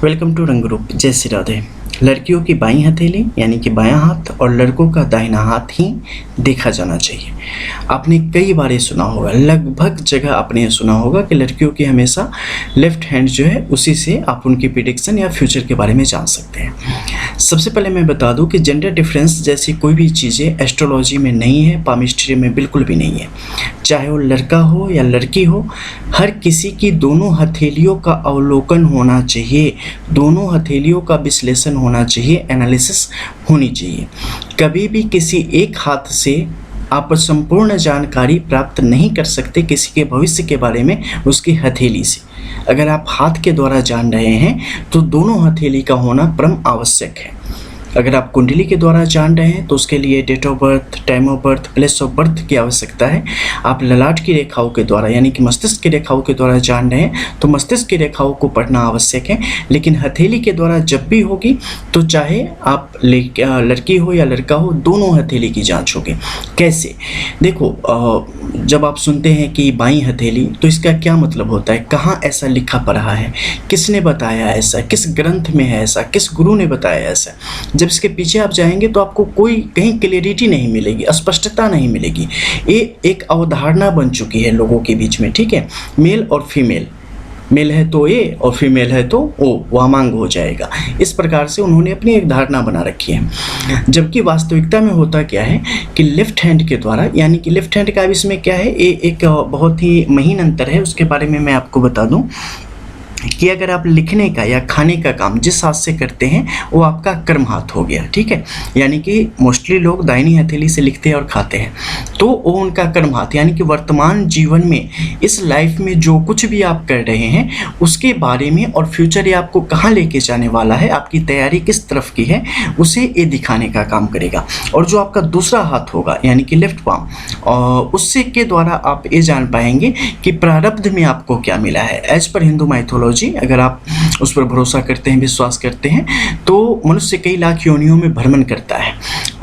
Welcome to रंग रूप। जय श्री राधे। लड़कियों की बाईं हथेली यानी कि बायां हाथ और लड़कों का दाहिना हाथ ही देखा जाना चाहिए। आपने कई बार ये सुना होगा, लगभग जगह आपने ये सुना होगा कि लड़कियों की हमेशा लेफ्ट हैंड जो है उसी से आप उनकी प्रेडिक्शन या फ्यूचर के बारे में जान सकते हैं। सबसे पहले मैं बता दूं कि जेंडर डिफरेंस जैसी कोई भी चीज़ें एस्ट्रोलॉजी में नहीं है, पामिस्ट्री में बिल्कुल भी नहीं है। चाहे वो लड़का हो या लड़की हो, हर किसी की दोनों हथेलियों का अवलोकन होना चाहिए, दोनों हथेलियों का विश्लेषण होना चाहिए, एनालिसिस होनी चाहिए। कभी भी किसी एक हाथ से आप संपूर्ण जानकारी प्राप्त नहीं कर सकते किसी के भविष्य के बारे में उसकी हथेली से। अगर आप हाथ के द्वारा जान रहे हैं तो दोनों हथेली का होना परम आवश्यक है। अगर आप कुंडली के द्वारा जान रहे हैं तो उसके लिए date of birth, time of birth, place of birth की आवश्यकता है। आप ललाट की रेखाओं के द्वारा यानी कि मस्तिष्क की रेखाओं के द्वारा जान रहे हैं तो मस्तिष्क की रेखाओं को पढ़ना आवश्यक है। लेकिन हथेली के द्वारा जब भी होगी तो चाहे आप लड़की हो या लड़का हो, दोनों हथेली की जांच होगी। कैसे? देखो, जब आप सुनते हैं कि बाईं हथेली तो इसका क्या मतलब होता है, कहाँ ऐसा लिखा पढ़ा है, किसने बताया ऐसा, किस ग्रंथ में है ऐसा, किस गुरु ने बताया ऐसा। जब इसके पीछे आप जाएंगे तो आपको कोई कहीं क्लियरिटी नहीं मिलेगी, स्पष्टता नहीं मिलेगी। ये एक अवधारणा बन चुकी है लोगों के बीच में, ठीक है। मेल और फीमेल, मेल है तो ए और फीमेल है तो ओ, वामांग हो जाएगा। इस प्रकार से उन्होंने अपनी एक धारणा बना रखी है। जबकि वास्तविकता में होता क्या है कि लेफ्ट हैंड के द्वारा, यानी कि लेफ्ट हैंड का इसमें क्या है, ये एक बहुत ही महीन अंतर है। उसके बारे में मैं आपको बता दूं कि अगर आप लिखने का या खाने का काम जिस हाथ से करते हैं वो आपका कर्म हाथ हो गया, ठीक है। यानी कि मोस्टली लोग दाहिनी हथेली से लिखते हैं और खाते हैं तो वो उनका कर्म हाथ, यानी कि वर्तमान जीवन में इस लाइफ में जो कुछ भी आप कर रहे हैं उसके बारे में और फ्यूचर ये आपको कहाँ लेके जाने वाला है, आपकी तैयारी किस तरफ की है, उसे ये दिखाने का काम करेगा। और जो आपका दूसरा हाथ होगा यानी कि लेफ्ट पाम, उससे के द्वारा आप ये जान पाएंगे कि प्रारब्ध में आपको क्या मिला है। एज पर हिंदू माइथोलॉजी, अगर आप उस पर भरोसा करते हैं, विश्वास करते हैं, तो मनुष्य कई लाख योनियों में भ्रमण करता है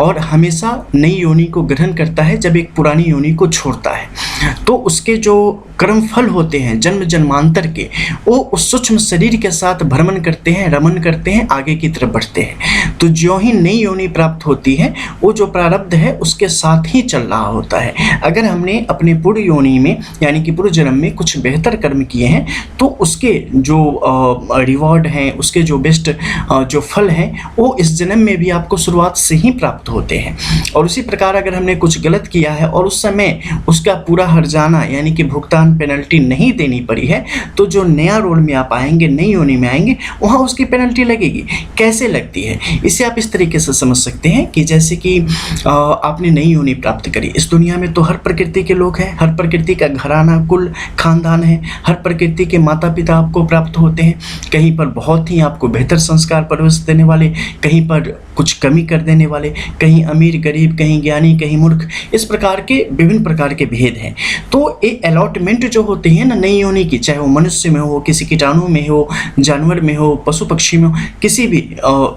और हमेशा नई योनि को ग्रहण करता है। जब एक पुरानी योनि को छोड़ता है तो उसके जो कर्म फल होते हैं जन्म जन्मांतर के, वो उस सूक्ष्म शरीर के साथ भ्रमण करते हैं, रमन करते हैं, आगे की तरफ बढ़ते हैं। तो ज्यों ही नई योनि प्राप्त होती है वो जो प्रारब्ध है उसके साथ ही चल रहा होता है। अगर हमने अपने पूर्व योनि में यानी कि पूर्व जन्म में कुछ बेहतर कर्म किए हैं तो उसके जो रिवॉर्ड हैं, उसके जो बेस्ट जो फल हैं वो इस जन्म में भी आपको शुरुआत से ही प्राप्त होते हैं। और उसी प्रकार अगर हमने कुछ गलत किया है और उस समय उसका पूरा हर्जाना यानी कि भुगतान पेनल्टी नहीं देनी पड़ी है तो जो नया रोल में आप आएंगे, नई योनि में आएंगे, वहाँ उसकी पेनल्टी लगेगी। कैसे लगती है इसे आप इस तरीके से समझ सकते हैं कि जैसे कि आपने नई योनि प्राप्त करी। इस दुनिया में तो हर प्रकृति के लोग हैं, हर प्रकृति का घराना, कुल, खानदान है, हर प्रकृति के माता पिता आपको प्राप्त होते हैं। कहीं पर बहुत ही आपको बेहतर संस्कार परवरिश देने वाले, कहीं पर कुछ कमी कर देने वाले, कहीं अमीर गरीब, कहीं ज्ञानी, कहीं मूर्ख, इस प्रकार के विभिन्न प्रकार के भेद हैं। तो ये अलॉटमेंट जो होती है ना नई योनि की, चाहे वो मनुष्य में हो, किसी कीटाणु में हो, जानवर में हो, पशु पक्षी में हो, किसी भी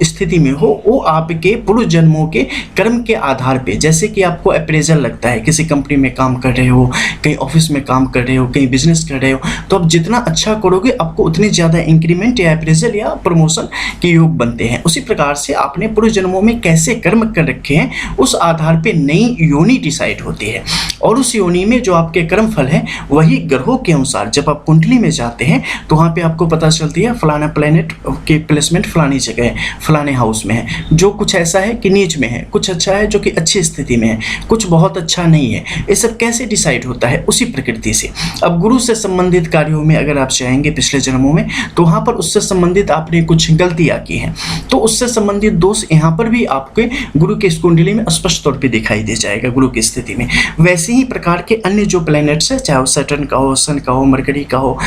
स्थिति में हो, वो आपके पूर्व जन्मों के कर्म के आधार पे, जैसे कि आपको अप्रेजल लगता है, किसी कंपनी में काम कर रहे हो, कहीं ऑफिस में काम कर रहे हो, कहीं बिजनेस कर रहे हो, तो आप जितना अच्छा करोगे आपको उतनी ज़्यादा इंक्रीमेंट या अप्रेजल या प्रमोशन के योग बनते हैं। उसी प्रकार से आपने पूर्व जन्मों में कैसे कर्म कर रखे हैं उस आधार पे नई योनि डिसाइड होती है। और उस योनि में जो आपके कर्म फल है वही ग्रहों के अनुसार जब आप कुंडली में जाते हैं तो वहाँ पे आपको पता चलती है फलाना प्लेनेट की प्लेसमेंट फलानी जगह है, फलाने हाउस में है, जो कुछ ऐसा है कि नीच में है, कुछ अच्छा है जो कि अच्छी स्थिति में है, कुछ बहुत अच्छा नहीं है। ये सब कैसे डिसाइड होता है? उसी प्रकृति से। अब गुरु से संबंधित कार्यों में अगर आप चाहेंगे पिछले जन्मों में तो वहाँ पर उससे संबंधित आपने कुछ गलतियाँ की हैं तो उससे संबंधित दोष यहाँ पर भी आपके गुरु के इस कुंडली में स्पष्ट तौर पर दिखाई दे जाएगा गुरु की स्थिति में। वैसे ही प्रकार के अन्य जो प्लैनेट्स है, चाहे वो सैटर्न का हो, सन का हो, मरकरी का हो,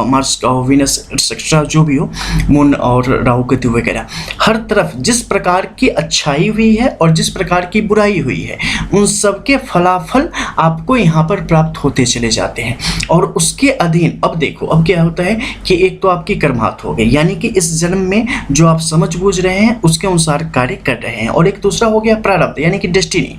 मार्स का हो, वीनस एक्सेट्रा जो भी हो, मून और राहु केतु वगैरह, हर तरफ जिस प्रकार की अच्छाई हुई है और जिस प्रकार की बुराई हुई है उन सब के फलाफल आपको यहाँ पर प्राप्त होते चले जाते हैं। और उसके अधीन अब देखो अब क्या होता है कि कि एक तो आपकी कर्मात हो गई, यानी कि इस जन्म में जो आप समझ बूझ रहे हैं उसके अनुसार कार्य कर रहे हैं, और एक दूसरा हो गया प्रारब्ध, यानी कि डेस्टिनी,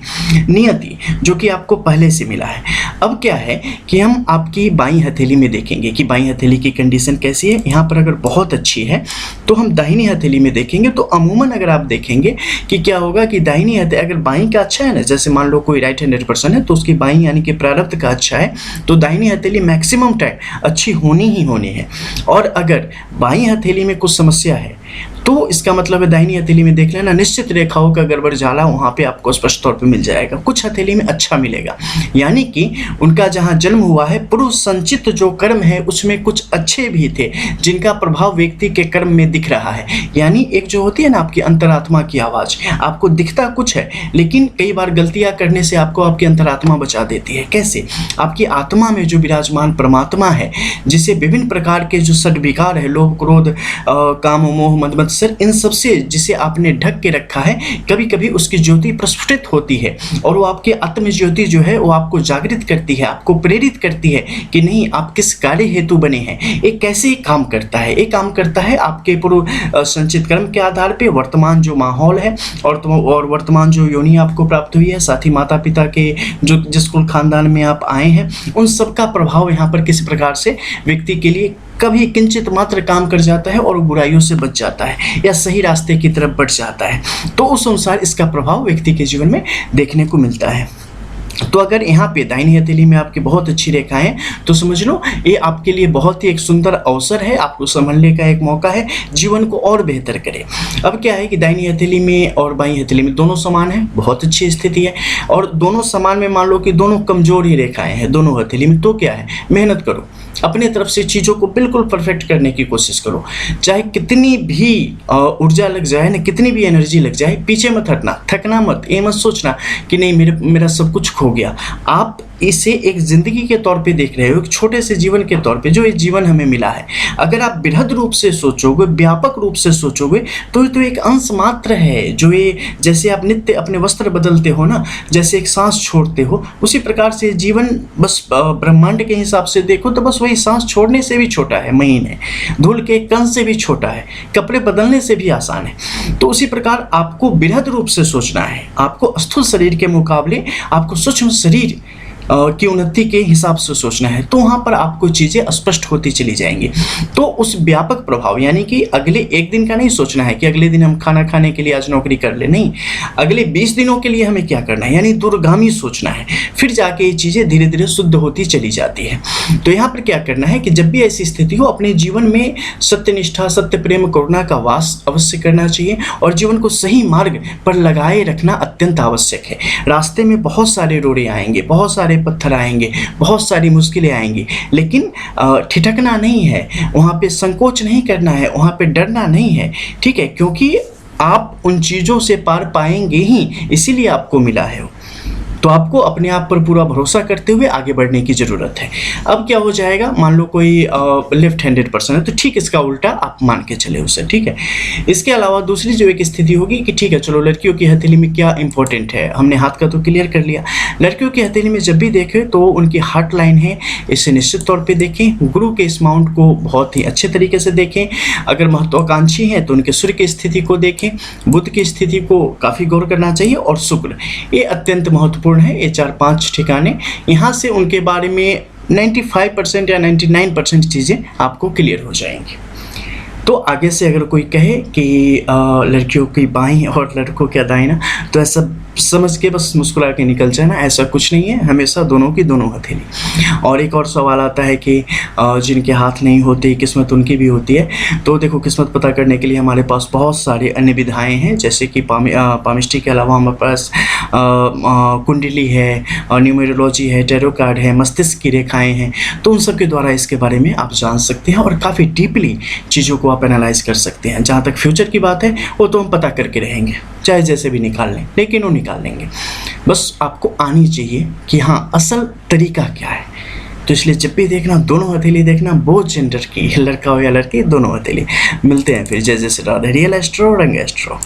नियति, जो कि आपको पहले से मिला है। अब क्या है कि हम आपकी बाईं हथेली में देखेंगे कि बाईं हथेली की कंडीशन कैसी है। यहाँ पर अगर बहुत अच्छी है तो हम दाहिनी हथेली में देखेंगे, तो अमूमन अगर आप देखेंगे कि क्या होगा कि दाहिनी हथेली अगर बाईं का अच्छा है ना, जैसे मान लो कोई राइट हैंडेड पर्सन है तो उसकी बाईं यानी कि प्रारब्ध का अच्छा है, तो दाहिनी हथेली मैक्सिमम टाइम अच्छी होनी ही होनी है। और अगर बाईं हथेली में कुछ समस्या है तो इसका मतलब है दाहिनी हथेली में देख लेना, निश्चित रेखाओं का गड़बड़ जाला वहाँ पे आपको स्पष्ट तौर पे मिल जाएगा। कुछ हथेली में अच्छा मिलेगा, यानी कि उनका जहाँ जन्म हुआ है पूर्व संचित जो कर्म है उसमें कुछ अच्छे भी थे जिनका प्रभाव व्यक्ति के कर्म में दिख रहा है। यानी एक जो होती है ना आपकी अंतरात्मा की आवाज़, आपको दिखता कुछ है लेकिन कई बार गलतियाँ करने से आपको आपकी अंतरात्मा बचा देती है। कैसे? आपकी आत्मा में जो विराजमान परमात्मा है, जिसे विभिन्न प्रकार के जो षड्विकार है, लोभ क्रोध काम मोह मद मत्सर, इन सब से जिसे आपने ढक के रखा है, कभी कभी उसकी ज्योति प्रस्फुटित होती है और वो आपके आत्म ज्योति जो है वो आपको जागृत करती है, आपको प्रेरित करती है कि नहीं आप किस कार्य हेतु बने हैं। एक कैसे काम करता है, एक काम करता है आपके पूर्व संचित कर्म के आधार पे, वर्तमान जो माहौल है और वर्तमान जो योनि आपको प्राप्त हुई है, साथ ही माता पिता के जो जिस कुल खानदान में आप आए हैं, उन सब का प्रभाव यहाँ पर किसी प्रकार से व्यक्ति के लिए कभी किंचित मात्र काम कर जाता है और बुराइयों से बच जाता है या सही रास्ते की तरफ बढ़ जाता है, तो उस अनुसार इसका प्रभाव व्यक्ति के जीवन में देखने को मिलता है। तो अगर यहाँ पे दाहिनी हथेली में आपकी बहुत अच्छी रेखाएं, तो समझ लो ये आपके लिए बहुत ही एक सुंदर अवसर है, आपको संभलने का एक मौका है, जीवन को और बेहतर करे। अब क्या है कि दाहिनी हथेली में और बाईं हथेली में दोनों समान है, बहुत अच्छी स्थिति है, और दोनों समान में मान लो कि दोनों कमजोर ही रेखाएं हैं दोनों हथेली में, तो क्या है, मेहनत करो, अपने तरफ से चीज़ों को बिल्कुल परफेक्ट करने की कोशिश करो, चाहे कितनी भी ऊर्जा लग जाए ना, कितनी भी एनर्जी लग जाए, पीछे मत हटना, थकना मत, ये मत सोचना कि नहीं मेरा सब कुछ खो गया। आप इसे एक जिंदगी के तौर पे देख रहे हो, एक छोटे से जीवन के तौर पे जो ये जीवन हमें मिला है। अगर आप बृहद रूप से सोचोगे, व्यापक रूप से सोचोगे, तो ये तो एक अंश मात्र है। जो ये जैसे आप नित्य अपने वस्त्र बदलते हो ना, जैसे एक सांस छोड़ते हो, उसी प्रकार से जीवन बस ब्रह्मांड के हिसाब से देखो तो बस वही सांस छोड़ने से भी छोटा है, महीन है, धूल के कण से भी छोटा है, कपड़े बदलने से भी आसान है। तो उसी प्रकार आपको बृहद रूप से सोचना है, आपको स्थूल शरीर के मुकाबले आपको सूक्ष्म शरीर की उन्नति के हिसाब से सोचना है, तो वहाँ पर आपको चीज़ें स्पष्ट होती चली जाएंगी। तो उस व्यापक प्रभाव, यानी कि अगले एक दिन का नहीं सोचना है कि अगले दिन हम खाना खाने के लिए आज नौकरी कर ले, नहीं, अगले 20 दिनों के लिए हमें क्या करना है, यानी दूरगामी सोचना है, फिर जाके ये चीज़ें धीरे धीरे शुद्ध होती चली जाती है। तो यहाँ पर क्या करना है कि जब भी ऐसी स्थिति हो, अपने जीवन में सत्यनिष्ठा, सत्य, प्रेम, करुणा का वास अवश्य करना चाहिए और जीवन को सही मार्ग पर लगाए रखना अत्यंत आवश्यक है। रास्ते में बहुत सारे रोड़े आएंगे, बहुत सारे पत्थर आएंगे, बहुत सारी मुश्किलें आएंगी, लेकिन ठिठकना नहीं है, वहाँ पे संकोच नहीं करना है, वहाँ पे डरना नहीं है, ठीक है, क्योंकि आप उन चीज़ों से पार पाएंगे ही, इसीलिए आपको मिला है। तो आपको अपने आप पर पूरा भरोसा करते हुए आगे बढ़ने की ज़रूरत है। अब क्या हो जाएगा, मान लो कोई लेफ्ट हैंडेड पर्सन है तो ठीक इसका उल्टा आप मान के चले उसे, ठीक है। इसके अलावा दूसरी जो एक स्थिति होगी कि ठीक है चलो लड़कियों की हथेली में क्या इंपॉर्टेंट है, हमने हाथ का तो क्लियर कर लिया। लड़कियों की हथेली में जब भी देखें तो उनकी हार्ट लाइन है, इसे निश्चित तौर पर देखें, गुरु के इस माउंट को बहुत ही अच्छे तरीके से देखें। अगर महत्वाकांक्षी हैं तो उनके सूर्य की स्थिति को देखें, बुध की स्थिति को काफ़ी गौर करना चाहिए, और शुक्र, ये अत्यंत महत्वपूर्ण है। ये 4-5 ठिकाने, यहाँ से उनके बारे में 95% या 99% चीज़ें आपको क्लियर हो जाएंगी। तो आगे से अगर कोई कहे कि लड़कियों की बाईं और लड़कों का दाहिना, तो ऐसा समझ के बस मुस्कुरा के निकल जाना, ऐसा कुछ नहीं है, हमेशा दोनों की दोनों हथेली। और एक और सवाल आता है कि जिनके हाथ नहीं होते किस्मत उनकी भी होती है। तो देखो, किस्मत पता करने के लिए हमारे पास बहुत सारे अन्य विधाएं हैं, जैसे कि पामिस्ट्री के अलावा हमारे पास कुंडली है, न्यूमेरोलॉजी है, टैरो कार्ड है, मस्तिष्क की रेखाएं हैं। तो उन सब के द्वारा इसके बारे में आप जान सकते हैं और काफ़ी डीपली चीज़ों को आप एनालाइज कर सकते हैं। जहाँ तक फ्यूचर की बात है वो तो हम पता करके रहेंगे, चाहे जैसे भी निकाल लें, लेकिन वो निकाल लेंगे। बस आपको आनी चाहिए कि हाँ असल तरीका क्या है। तो इसलिए जब भी देखना दोनों हथेली देखना, बोथ जेंडर की, लड़का हो या लड़की, दोनों हथेली। मिलते हैं फिर जय जय श्री राधे, रियल एस्ट्रो, रंग एस्ट्रो।